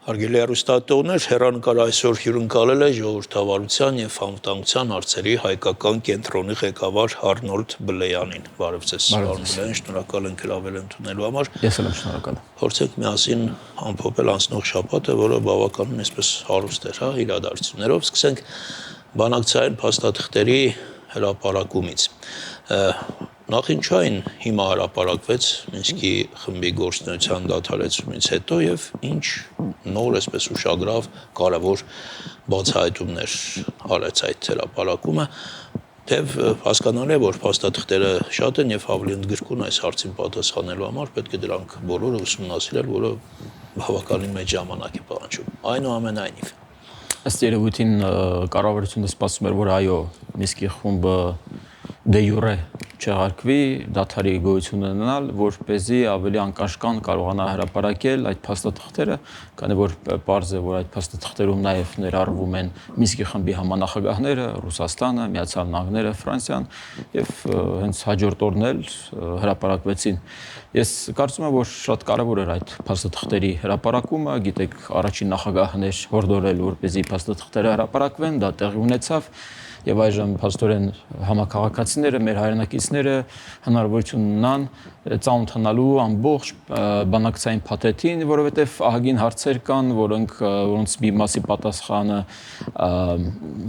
Հարգելի հեռուստատողներ, հեռանկար այսօր հյուրընկալել է ժողովրդավարության եւ անվտանգության հարցերի հայկական կենտրոնի ղեկավար Արնոլդ Բլեյանին։ Բարև ձեզ, պարոն Բլեյան, շնորհակալ ենք հրավեր ընդունելու համար։ Ես եմ շնորհակալ։ Փորձենք միասին ամփոփել անցնող շաբաթը, որը բավականին այսպես հարուստ էր, իրադարձություններով։ Սկսենք բանակցային փաստաթղթերի հրապարակումից։ Նախ ինչու այն հիմա հրապարակվեց Մինսկի խմբի գործունեության դադարեցումից հետո եւ ինչ նոր այսպես ուշագրավ կարևոր բացահայտումներ արեց այդ հրապարակումը, թեև հասկանալի է, որ փաստաթղթերը շատ են եւ ավելի ընդգրկուն այս հարցին պատասխանելու համար պետք է դրանք բոլորը ուսումնասիրել, որը բավականին մեծ ժամանակ է պահանջում։ Այնուամենայնիվ ըստ երևույթին կառավարությունը սպասում էր, որ այո, Մինսկի խումբը դե յուրե չեղարկվի, դադարի գոյություն ունենալ, որպեսզի ավելի անկաշկան կարողանա հրապարակել այդ փաստաթղթերը, քանի որ պարզ է, որ այդ փաստաթղթերում նաև ներառվում են Մինսկի խմբի համանախագահները, Ռուսաստանը, Միացյալ Նահանգները, Ֆրանսիան եւ հենց հաջորդ օրն էլ հրապարակվեցին։ Ես կարծում եմ, որ շատ կարևոր էր այդ փաստաթղթերի հրապարակումը, գիտեք, առաջին նախագահն էր հորդորել, որպեսզի փաստաթղթերը հրապարակվեն, դա տեղի ունեցավ։ Եվ այժմ փաստորեն համակարգացիները, մեր հայրենակիցները հնարավորություն ունան ծանոթանալու ամբողջ բանակցային փաթեթին, որովհետև ահագին հարցեր կան, որոնց մի մասի պատասխանը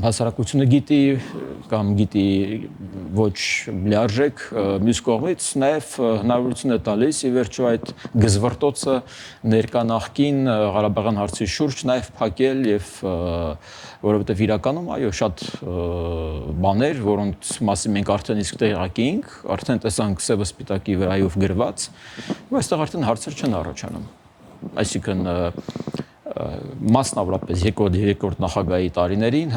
հասարակությունը գիտի կամ գիտի ոչ լիարժեք, մյուս կողմից նաև հնարավորություն է տալիս ի վերջո այդ գզվռտոցը ներկա նախկին Ղարաբաղյան հարցի շուրջ նաև փակել եւ որովհետև իրականում այո շատ բաներ, որոնց մասին մենք արդեն իսկ տեղյակ էինք, արդեն տեսանք սևը սպիտակի վրայով գրված, ու այստեղ արդեն հարցեր չեն առաջանում։ Այսինքն մասնավորապես երկրորդ նախագահի տարիներին,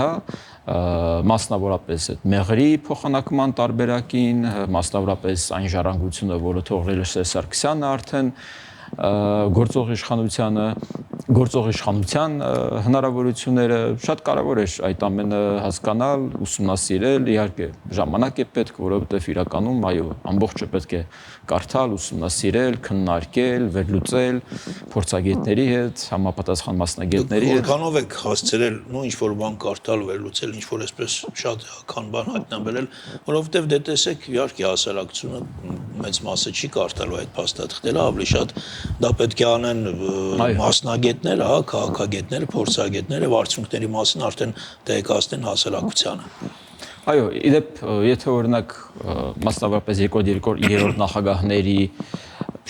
մասնավորապես այդ մեղրի փոխանակման տարբերակին, մասնավորապես այն ժառանգությունը, որը թողրել է Սարգսյանը արդեն գործող իշխանության հնարավորությունները, շատ կարևոր էր այդ ամենը հասկանալ, ուսումնասիրել, իհարկե ժամանակ է պետք, որովհետև իրականում այո, ամբողջը պետք է կարդալ, ուսումնասիրել, քննարկել, վերլուծել փորձագետների հետ, համապատասխան մասնագետների հետ։ Որքանով եք հասցրել ինչ-որ բան կարդալ, վերլուծել, ինչ-որ այսպես շատ քան բան հայտնաբերել, որովհետև դե տեսեք, իհարկե հասարակությունը մեծ մասը չի կարդալու այդ փաստաթղթերը, ավելի շատ դա պետք է անեն մասնագետները, քաղաքագետները, փորձագետները, արդյունքների մասին արդեն տեղեկացնեն հասարակությանը։ Այո, իդեպ, եթե օրինակ մասնավորապես երրորդ նախագահների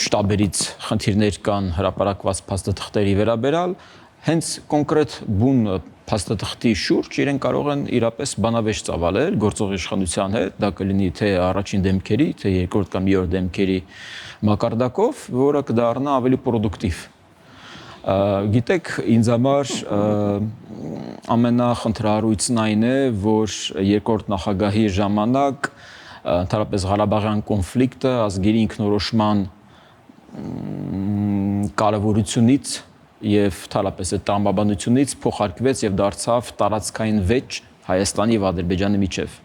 շտաբերից խնդիրներ կան հրապարակված փաստաթղթերի վերաբերյալ, հենց կոնկրետ բուն փաստաթղթի շուրջ իրեն կարող են իրապես բանավեճ ծավալել գործող իշխանության հետ, դա կլինի թե առաջին դեմքերի, թե երկրորդ կամ երրորդ դեմքերի մակարդակով, որը կդառնա ավելի պրոդուկտիվ։ Գիտեք, ինձ համար ամենախնդրահարույցն այն է, որ երկրորդ նախագահի ժամանակ ընդհանրապես Ղարաբաղյան կոնֆլիկտը ազգերի ինքնորոշման կարևորությունից եւ թալապես այդ տրամաբանությունից փոխարկվեց եւ դարձավ տարածքային վեճ Հայաստանի եւ Ադրբեջանի միջև։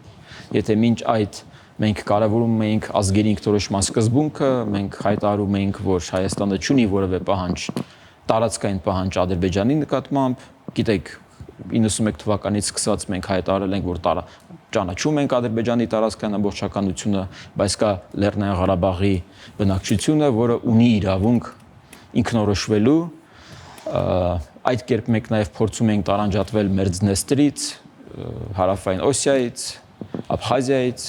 Եթե մինչ այդ մենք կարևորում էինք ազգերի ինքնորոշման սկզբունքը, մենք հայտարարում էինք, որ Հայաստանը չունի որևէ պահանջ, տարածքային պահանջ Ադրբեջանի նկատմամբ, գիտեք, 91 թվականից սկսած մենք հայտարարել ենք, որ ճանաչում ենք Ադրբեջանի տարածքային ամբողջականությունը, բայց կա Լեռնային Ղարաբաղի բնակչությունը, որը ունի իրավունք ինքնորոշվելու, այդ կերպ մենք նաև փորձում ենք տարանջատվել Մերձնեստրից, Հարավային Օսիայից, Աբխազիայից,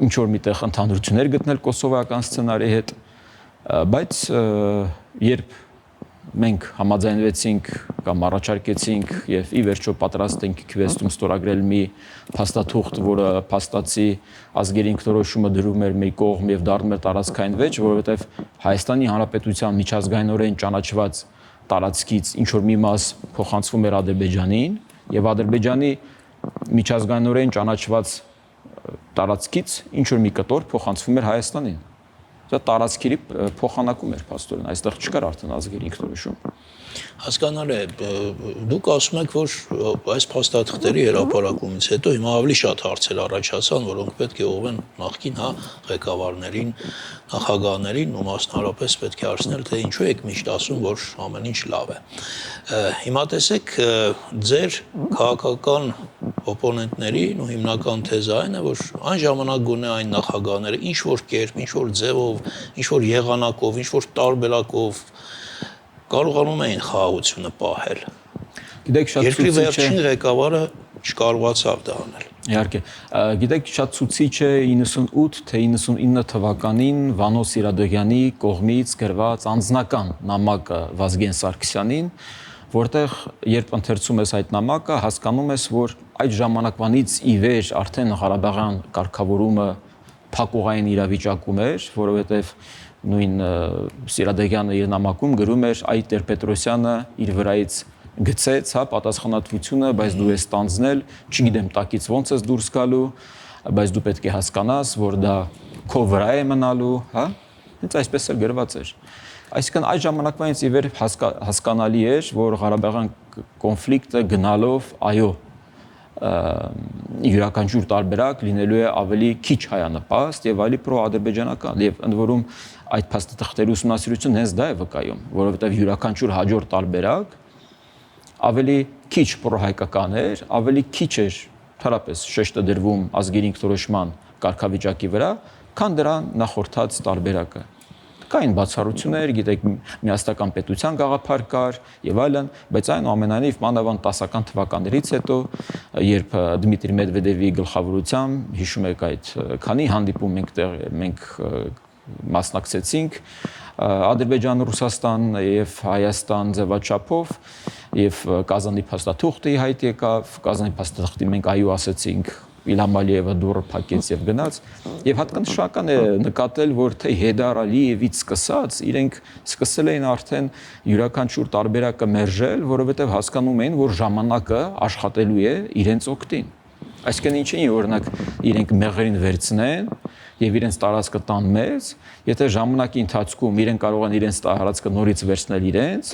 ինչ որ միտեղ ընդհանրություններ գտնել կոսովական սցենարի հետ, բայց երբ մենք համաձայնվեցինք կամ առաջարկեցինք եւ ի վերջո պատրաստ ենք քվեստում ստորագրել մի փաստաթուղթ, որը փաստացի ազգերի ինքնորոշումը դրում էր մի կողմ եւ դառնում էր տարածքային վեճ, որովհետեւ Հայաստանի Հանրապետության միջազգայինորեն ճանաչված տարածքից ինչ որ մի մաս փոխանցվում էր Ադրբեջանին եւ Ադրբեջանի միջազգայինորեն ճանաչված տարածքից ինչ որ մի կտոր փոխանցվում էր Հայաստանին։ Դա տարածքերի փոխանակում էր փաստորեն, այստեղ չկար արդեն ազգերի ինքնորոշում։ Հասկանալի է, դուք ասում եք, որ այս փաստաթղթերի հրապարակումից հետո հիմա ավելի շատ հարցեր առաջացան, որոնք պետք է ուղղվեն նախկին ղեկավարներին, նախագահներին ու մասնավորապես պետք է հարցնել, թե ինչու եք միշտ ասում, որ ամեն ինչ լավ է։ Հիմա տեսեք, ձեր քաղաքական օպոնենտներին ու հիմնական թեզը այն է, որ այն ժամանակ գոնե այն նախագահները ինչ որ կերպ, ինչ որ ձևով, ինչ որ եղանակով, ինչ որ տարբերակով կարողանում էին խաղաղությունը պահել։ Գիտեք, շատ Երկրի ցուցիչ է։ վերջին ղեկավարը չկարողացավ դա անել։ Իհարկե, գիտեք, շատ ցուցիչ է 98 թե 99 թվականին Վանո Սիրադեղյանի կողմից գրված անձնական նամակը Վազգեն Սարգսյանին, որտեղ երբ ընթերցում ես այդ նամակը, հասկանում ես, որ այդ ժամանակվանից ի վեր արդեն Ղարաբաղյան կարգավորումը փակուղային իրավիճակում էր, որովհետև նույն Սիրադեղյանը իր նամակում գրում էր այ Տեր-Պետրոսյանը իր վրայից գցեց, հա, պատասխանատվությունը, բայց դու ես ստանձնել, չգիտեմ տակից ոնց ես դուրս գալու, բայց դու պետք է հասկանաս, որ դա քո վրա է մնալու, հա, հենց այսպես էլ գրված էր։ Այսինքն այդ ժամանակվանից ի վեր հասկանալի էր, որ Ղարաբաղյան կոնֆլիկտը գնալով, այո, յուրաքանչյուր տարբերակ լինելու է ավելի քիչ հայանպաստ եւ ավելի պրո-ադրբեջանական եւ ընդ որում այդ փաստաթղթերի ուսումնասիրությունը հենց դա է վկայում, որովհետեւ յուրաքանչյուր հաջորդ տարբերակ ավելի քիչ պրոհայկական էր, ավելի քիչ էր թարապես շեշտը դրվում ազգերի ինքնորոշման կարգավիճակի վրա, քան դրան նախորդած տարբերակը։ Կային բացառություններ, գիտեք, միասնական պետության գաղափար կար եւ այլն, բայց այնուամենայնիվ մանավանդ 10-ական թվականներից հետո, երբ Դմիտրի Մեդվեդևի գլխավորությամբ, հիշում եք այդ քանի հանդիպում մենք մասնակցեցինք Ադրբեջան, Ռուսաստան եւ Հայաստան ձևաչափով եւ Կազանի փաստաթուղթի հայտ եկավ, Կազանի փաստաթղթին մենք այո ասեցինք, Իլհամ Ալիևը դուրը փակեց եւ գնաց եւ հատկանշական է նկատել, որ թե Հեյդար Ալիևից սկսած իրենք սկսել էին արդեն յուրաքանչյուր տարբերակը մերժել, որովհետեւ հասկանում էին, որ ժամանակը աշխատելու է իրենց օգտին։ Այսինքն ինչ էին օրինակ իրենք մեղրին վերցնեն եւ իրենց տարածքը տան մեզ, եթե ժամանակի ընթացքում իրենք կարող են իրենց տարածքը նորից վերցնել իրենց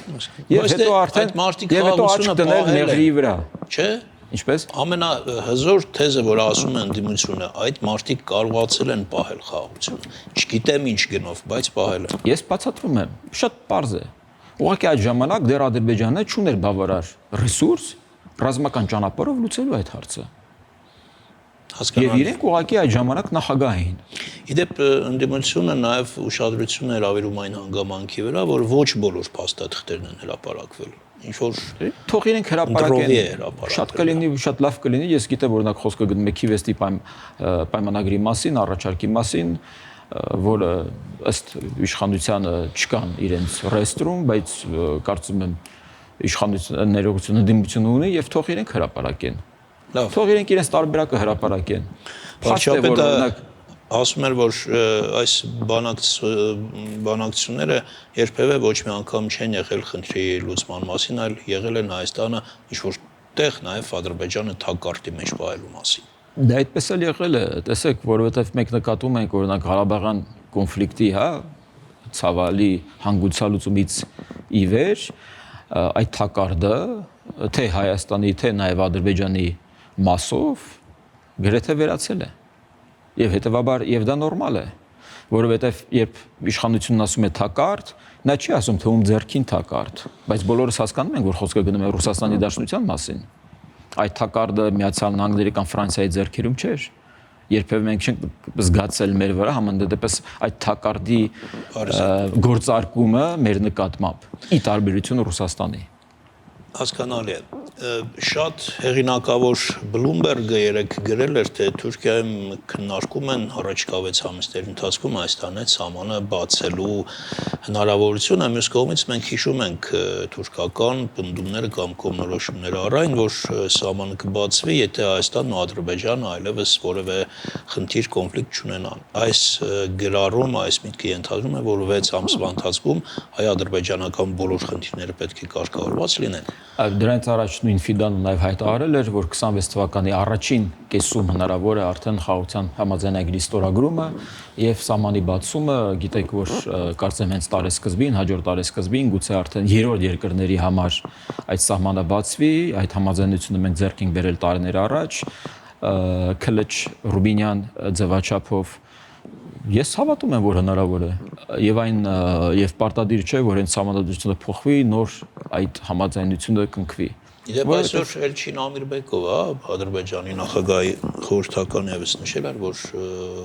եւ հետո արդեն աչք դնել մեղրի վրա, չէ՞։ Ինչպես ամենահզոր թեզը, որ ասում են դիմությունը, այդ մարդիկ կարողացել են պահել խաղաղությունը։ Չգիտեմ ինչ գնով, բայց պահել են։ Ես բացատրում եմ, շատ պարզ է։ Ուղղակի այդ ժամանակ դեռ Ադրբեջանը չուներ բավարար ռեսուրս ռազմական ճանապարհով լուծելու այդ հարցը։ Եվ իրենք ուղղակի այդ ժամանակ նախագահ էին։ Իդեպ ընդդիմությունը նաև ուշադրություն էր ավերում այն հանգամանքի վրա, որ ոչ բոլոր փաստաթղթերն են հրապարակվել։ Ինչ որ թող իրենք հրապարակեն, շատ կլինի, շատ լավ կլինի, ես գիտեմ օրինակ խոսքը գնում է Քիվեստի պայմանագրի մասին, առաջարկի մասին, որը ըստ իշխանությանը չկան իրենց ռեստրում, բայց կարծում եմ իշխանության ներողությունը դիմությունը ունի եւ թող իրենք հրապարակեն։ Թող իրենք իրենց տարբերակը հրապարակեն։ Վարչապետը ասում էր, որ այս բանակցությունները երբևէ ոչ մի անգամ չեն եղել խնդրի լուծման մասին, այլ եղել են Հայաստանը ինչ-որ տեղ նաև Ադրբեջանը թակարդի մեջ պահելու մասին։ Դա այդպես էլ եղել է, տեսեք, որովհետև մենք նկատում ենք օրինակ Ղարաբաղյան կոնֆլիկտի, հա, ցավալի հանգուցալուծումից ի վեր այդ թակարդը թե Հայաստանի, թե նաև Ադրբեջանի մասով գրեթե վերացել է։ Եվ հետևաբար եւ դա նորմալ է, որովհետեւ երբ իշխանությունն ասում է թակարդ, նա չի ասում թե ում ձեռքին թակարդ, բայց բոլորս հասկանում ենք, որ խոսքը գնում է Ռուսաստանի Դաշնության մասին։ Այդ թակարդը Միացյալ Նահանգների կամ Ֆրանսիայի ձեռքերում չէր։ Երբևէ մենք չենք զգացել մեր վրա համանդեպս այդ թակարդի գործարկումը մեր նկատմամբ՝ ի տարբերություն Ռուսաստանի։ Հասկանալի է։ Շատ հեղինակավոր Բլումբերգը երեք գրել էր, թե Թուրքիայում քննարկում են առաջիկա 6 ամիսների ընթացքում Հայաստանի հետ սահմանը բացելու հնարավորությունը։ Մյուս կողմից մենք հիշում ենք թուրքական պնդումները կամ կողմնորոշումները առայն, որ սահմանը կբացվի, եթե Հայաստանն ու Ադրբեջանը այլևս որևէ խնդիր, կոնֆլիկտ չունենան։ Այս գրառում, այս միտքը ենթադրում է, որ 6 ամսվա ընթացքում հայ-ադրբեջանական բոլոր խնդիրները պետք է կարգավորված լինեն։ Դրանից առաջ նույն նույն Ֆիդանը նաև հայտարարել էր, որ 26 թվականի առաջին կեսում հնարավոր է արդեն խաղաղության համաձայնագրի ստորագրումը եւ սահմանի բացումը, գիտեք, որ կարծեմ հենց տարեսկզբին, հաջորդ տարեսկզբին գուցե արդեն երրորդ երկրների համար այդ սահմանը բացվի, այդ համաձայնությունը մենք ձեռք ենք բերել տարիներ առաջ, Քլչ Ռուբինյան ձևաչափով Ես հավատում եմ, որ հնարավոր է եւ պարտադիր չէ, որ հենց համանդրությունը փոխվի, նոր այդ համաձայնությունը կնքվի։ Իդեպ այսօր Էլչին Ամիրբեկովը, Ադրբեջանի նախագահի խորհրդական եւս նշել էր, որ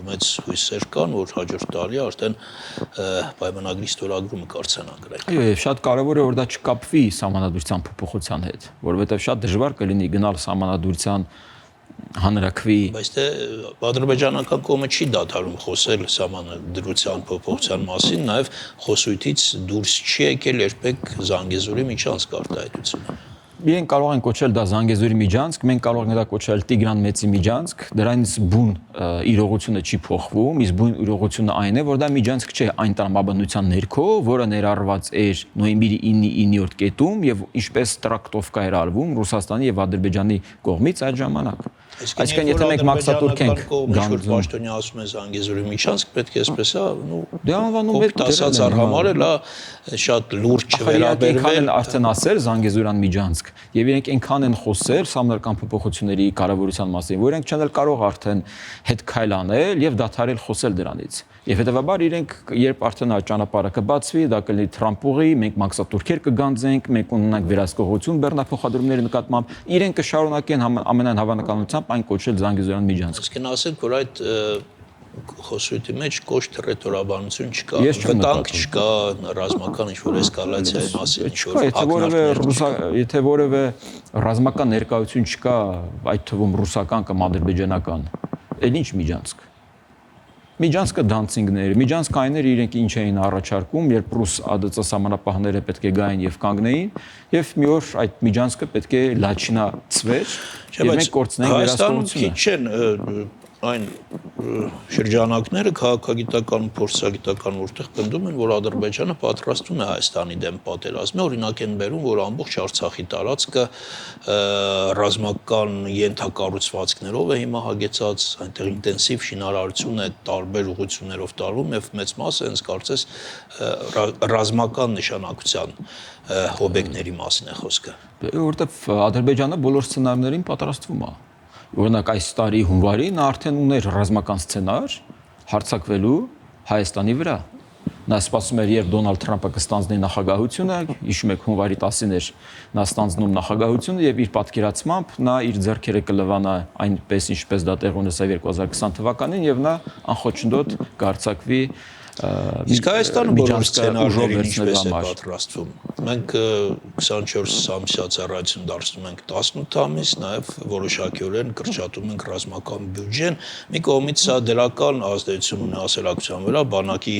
մեծ հույսեր կան, որ հաջորդ տարի արդեն պայմանագրի ստորագրումը կարձանագրել։ Այո, եւ շատ կարեւոր է, որ դա չկապվի համանդրության փոփոխության հետ, որովհետեւ շատ դժվար կլինի գնալ համանդրության հանրակրվի Բայց դե ադրբեջանական կողմը չի դադարում խոսել սահմանադրության փոփոխության մասին, նաև խոսույթից դուրս չի եկել երբեք Զանգեզուրի միջանցք արտահայտությունը։ Իրենք կարող են կոչել դա Զանգեզուրի միջանցք, մենք կարող ենք դա կոչել Տիգրան Մեծի միջանցք, դրանից բուն իրողությունը չի փոխվում, իսկ բուն իրողությունը այն է, որ դա միջանցք չէ այն տրամաբանության ներքո, որը ներառված էր նոյեմբերի 9-րդ կետում եւ ինչպես տրակտովկա էր արվում Ռուսաստանի եւ Ադրբեջանի կողմից այդ ժամանակ։ Այսինքն եթե մենք մաքսատուրք ենք գանձում, պաշտոնյա ասում է Զանգեզուրի միջանցք, պետք է այսպես դե անվանում եք ասած արհամարել, շատ լուրջ չվերաբերվել։ Իրենք արդեն ասել Զանգեզուրյան միջանցք եւ իրենք այնքան են խոսել համնական փոփոխությունների կարեւորության մասին, որ իրենք չեն կարող արդեն հետ քայլ անել եւ դադարել խոսել դրանից։ Եվ հետեւաբար իրենք երբ արդեն այդ ճանապարհը կբացվի, դա կլինի Թրամփուղի, մենք մաքսատուրքեր կգանձենք, մենք ունենանք վերահսկողություն բեռնափոխադրումների նկատմամբ, իրենք կշարունակեն ամենայն հավանականությամբ այն կոչել Զանգեզուրյան միջանցք։ Իսկն ասենք, որ այդ խոսույթի մեջ կոշտ ռետորաբանություն չկա, վտանգ չկա, ռազմական ինչ-որ էսկալացիայի մասին չկա, եթե որևէ ռազմական ներկայություն չկա, այդ թվում ռուսական կամ ադրբեջանական, էլ ինչ միջանցք։ Միջանցքը դանցինգներ, միջանցքը այն էր իրենք ինչ էին առաջարկում, երբ ռուս ԱԴՑ սահմանապահները պետք է գային եւ կանգնեին, եւ մի օր այդ միջանցքը պետք է լաչինացվեր, եւ մենք կորցնենք վերահսկողությունը։ Քիչ չեն այն շրջանակները քաղաքագիտական ու փորձագիտական որտեղ պնդում են, որ Ադրբեջանը պատրաստվում է Հայաստանի դեմ պատերազմի, օրինակ են բերում, որ ամբողջ Արցախի տարածքը ռազմական ենթակառուցվածքներով է հիմա հագեցած, այնտեղ ինտենսիվ շինարարություն է տարբեր ուղղություններով տարվում եւ մեծ մասը հենց կարծես ռազմական նշանակության օբյեկտների մասին է խոսքը։ Որտեւ Ադրբեջանը բոլոր սցենարներին պատրաստվում է։ Օրինակ այս տարի հունվարի նա արդեն ուներ ռազմական սցենար հարձակվելու Հայաստանի վրա։ Նա սպասում էր, երբ Դոնալդ Թրամփը կստանձնի նախագահությունը, հիշում եք հունվարի 10-ին էր նա ստանձնում նախագահությունը եւ իր պատկերացմամբ նա իր ձեռքերը կլվանա այնպես ինչպես դա տեղ ունեցավ 2020 թվականին եւ նա անխոչնդոտ կհարձակվի Իսկ Հայաստանը բոլոր սցենարներին ինչպես է պատրաստվում։ Մենք 24 ամսյա ծառայություն դարձնում ենք 18 ամիս, նաև որոշակիորեն կրճատում ենք ռազմական բյուջեն։ Մի կողմից սա դրական ազդեցություն ունի հասարակության վրա, բանակի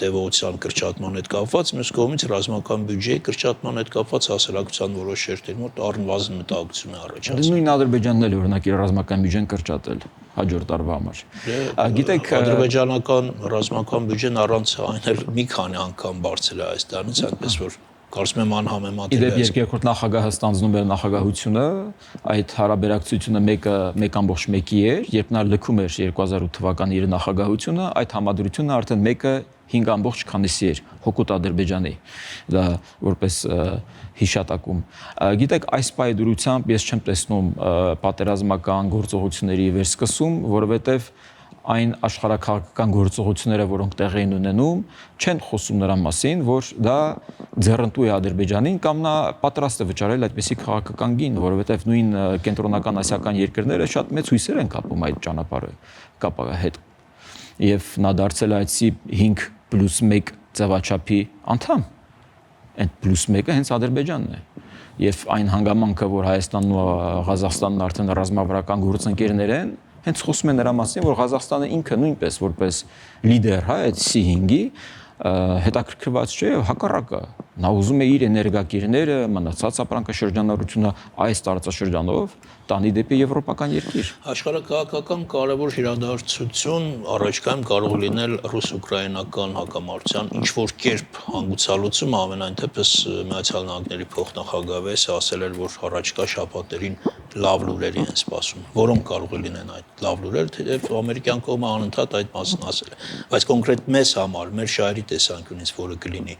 տևողության կրճատման հետ կապված, մյուս կողմից ռազմական բյուջեի կրճատման հետ կապված հասարակության որոշ շերտերի մոտ առնվազն մտահոգություն է առաջացնում։ Նույն Ադրբեջանն էլ օրինակ իր ռազմական բյուջեն կրճատել հաջորդ տարվա համար։ Գիտեք, ադրբեջանական ռազմական բյուջեն առանց այն էլ մի քանի անգամ բարձր է Հայաստանից, այնպես որ կարծում եմ անհամեմատելի է։ Իդեպ երկրորդ նախագահը ստանձնում էր նախագահությունը, այդ հարաբերակցությունը 1.1 էր, երբ նա լքում էր 2008 թվականի իր նախագահությունը, այդ համադրությունը արդեն 1.5 քանիսի էր հօգուտ Ադրբեջանի, դա որպես հիշատակում։ Գիտեք, այս պայդրությամբ ես չեմ տեսնում պատերազմական գործողությունների վերսկսում, որովհետև այն աշխարհակաղակական գործողությունները, որոնք տեղի են ունենում, չեն խոսում նրա մասին, որ դա ձեռնտու է Ադրբեջանին կամ նա պատրաստ է վճարել այդպիսի քաղաքական գին, որովհետև նույն կենտրոնական ասիական երկրները շատ մեծ հույսեր են կապում այդ ճանապարհը հետ։ Եվ նա դարձել է այդպիսի 5+1 ձևաչափի անդամ։ Այդ +1-ը հենց Ադրբեջանն է։ Եվ այն հանգամանքը, որ Հայաստանն ու Ղազախստանն արդեն ռազմավարական գործընկերներ են, հենց խոսում է նրա մասին, որ Ղազախստանը ինքը նույնպես որպես լիդեր, այդ C5-ի, հետաքրքրված չէ, հակառակը նա ուզում է իր էներգակիրները, մնացած ապրանքաշրջանառությունը այս տարածաշրջանով տանի դեպի եվրոպական երկիր։ Աշխարհակաղակական կարևոր իրադարձություն առաջկայում կարող լինել ռուս-ուկրաինական հակամարտության ինչ-որ կերպ հանգուցալուծումը, ամենայն դեպս Միացյալ Նահանգների փոխնախագահ Վեսը ասել էր, որ առաջկա շաբաթերին լավ լուրերի են սպասում, որոնք կարող է լինեն այդ լավ լուրերը, թեև ամերիկյան կողմը անընդհատ այդ մասն ասել է, բայց կոնկրետ մեզ համար, մեր շահերի տեսանկյունից որը կլինի։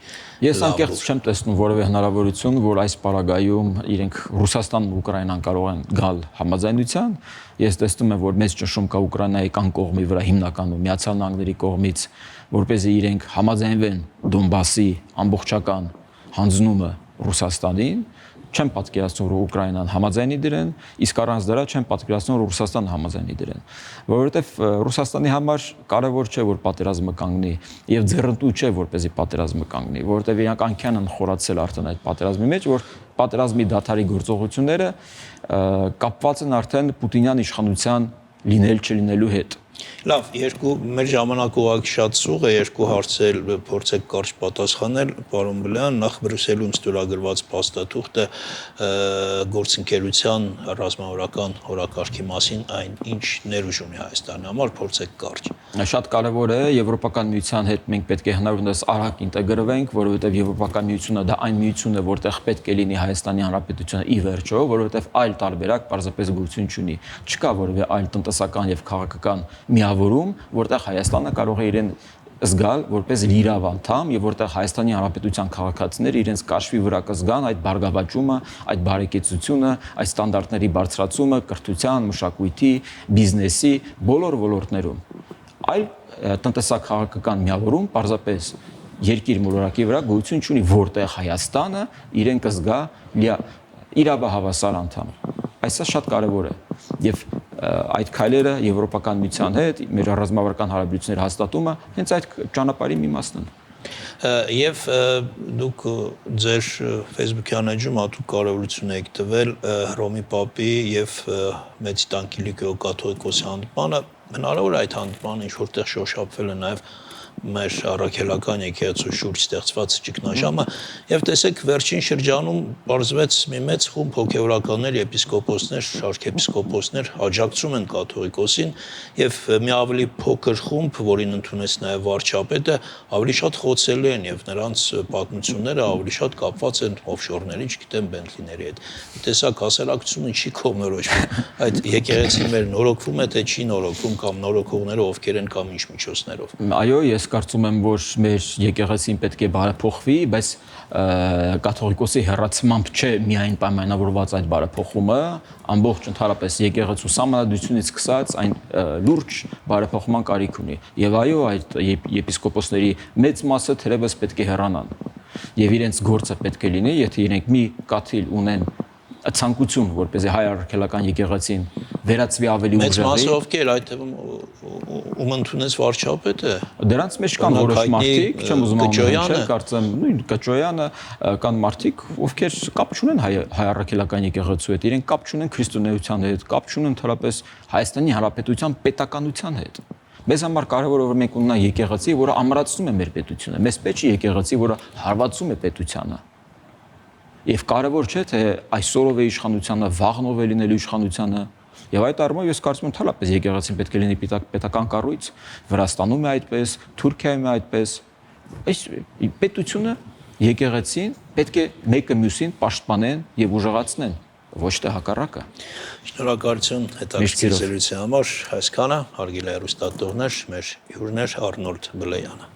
Ես անկեղծ չեմ տեսնում որևէ հնարավորություն, որ այս պարագայում իրենք Ռուսաստանն ու Ուկրաինան կարող են գալ համաձայնության։ Ես տեսնում եմ, որ մեծ ճնշում կա Ուկրաինայի կան կողմի վրա, հիմնականում Միացյալ Նահանգների կողմից, որպեսզի իրենք համաձայնվեն Դոնբասի ամբողջական հանձնումը Ռուսաստանին։ Չեմ պատկերացնում, որ Ուկրաինան համաձայնի դրեն, իսկ առանց դրա չեմ պատկերացնում, որ Ռուսաստանը համաձայնի դրեն, որովհետև Ռուսաստանի համար կարևոր չէ, որ պատերազմը կանգնի, եւ ձեռնտու չէ, որպեսզի պատերազմը կանգնի, որովհետև իրանք անքյան են խորացել արդեն այդ պատերազմի մեջ, որ պատերազմի դադարի գործողությունները կապված են արդեն Պուտինյան իշխանության լինել չլինելու հետ։ Լավ, մեր ժամանակը ուղղակի շատ սուղ է, երկու հարցեր փորձեք կարճ պատասխանել, պարոն Բլեյան, նախ Բրյուսելում ստորագրված փաստաթուղթը գործընկերության ռազմավարական օրակարգի մասին այն ինչ ներուժ ունի Հայաստանի համար, փորձեք կարճ։ Շատ կարևոր է Եվրոպական միության հետ մենք պետք է հնարավորինս արագ ինտեգրվենք, որովհետև Եվրոպական միությունը դա այն միությունն է, որտեղ պետք է լինի Հայաստանի Հանրապետությունը ի վերջո, որովհետև այլ տարբերակ պարզապես գույություն չունի։ Չկա որևէ այլ տնտեսական եւ քաղաքական միավորում, որտեղ Հայաստանը կարող է իրեն զգալ որպես լիիրավ անդամ եւ որտեղ Հայաստանի Հանրապետության քաղաքացիները իրենց կաշվի վրա կզգան այդ բարգավաճումը, այդ բարեկեցությունը, այդ ստանդարտների բարձրացումը կրթության, մշակույթի, բիզնեսի բոլոր ոլորտներում։ Այլ տնտեսական միավորում պարզապես երկիր մոլորակի վրա գույություն չունի, որտեղ Հայաստանը իրեն կզգա իրավահավասար անդամ։ Այսա շատ կարևոր է եւ այդ քայլերը Եվրոպական միության հետ մեր ռազմավարական հարաբերությունների հաստատումը հենց այդ ճանապարհի մի մասն են։ Եվ դուք ձեր Facebook-յան էջում հատուկ կարևորություն եք տվել Հռոմի Պապի եւ Մեծ Տան Կիլիկիո կաթողիկոսի հանդիպանը, հնարավոր է այդ հանդիպանը ինչ որտեղ շոշափվել է նաեւ մեր առաքելական եկեղեցու շուրջ ստեղծված ճգնաժամը եւ տեսեք վերջին շրջանում բարձվեց մի մեծ խումբ հոգեվորականներ, եպիսկոպոսներ, շարքեպիսկոպոսներ աջակցում են կաթողիկոսին եւ մի ավելի փոքր խումբ, որին ընդունեց նաեւ վարչապետը, ավելի շատ խոցելի են եւ նրանց պատմությունները ավելի շատ կապված են օֆշորների, չգիտեմ, բենթլիների հետ։ Տեսակ հասարակությունը չի կողմնորոշվում։ Այդ եկեղեցին մեր նորոգվում է թե չի նորոգվում կամ նորոգողները ովքեր են կամ ինչ միջոցներով։ Այո, ես կարծում եմ, որ մեր եկեղեցին պետք է բարեփոխվի, բայց կաթողիկոսի հեռացմամբ չէ միայն պայմանավորված այդ բարեփոխումը, ամբողջ ընդհանրապես եկեղեցու սահմանադրությունից սկսած այն լուրջ բարեփոխման կարիք ունի։ Եվ այո, այդ եպիսկոպոսների մեծ մասը թերևս պետք է հեռանան։ Եվ իրենց գործը պետք է լինի, եթե իրենք մի կաթիլ ունեն ցանկություն, որպեսզի հայ առաքելական եկեղեցին վերածվի ավելի ուժեղի։ Մեծ մասը ովքեր այդ ում ընդունեց վարչապետը։ Դրանց մեջ կան որոշ մարդիկ, չեմ ուզում անուններ, կարծեմ նույն Կճոյանը, կան մարդիկ, ովքեր կապ չունեն հայ առաքելական եկեղեցու հետ, իրենք կապ չունեն քրիստոնեության հետ, կապ չունեն ընդհանրապես Հայաստանի Հանրապետության պետականության հետ։ Մեզ համար կարևոր է որ մենք ունենանք եկեղեցի, որը ամրացնում է մեր պետությունը։ Մեզ պետք է եկեղեցի, որը հարվածում է պետությանը։ Եվ կարևոր չէ թե այսօրով է իշխանությունը, վաղնով է լինելու իշխանությունը։ Եվ այդ առումով ես կարծում եմ թալապես եկեղեցին պետք է լինի պետական կառույց, Վրաստանում է այդպես, Թուրքիայում է այդպես։ Այս պետությունը, եկեղեցին պետք է մեկը մյուսին պաշտպանեն եւ ուժեղացնեն, ոչ թե հակառակը։ Շնորհակալություն հետաքրքիր զրույցի համար, այսքանը հարգելի հեռուստատողներ, մեր հյուրն էր Արնոլդ Բլեյանը։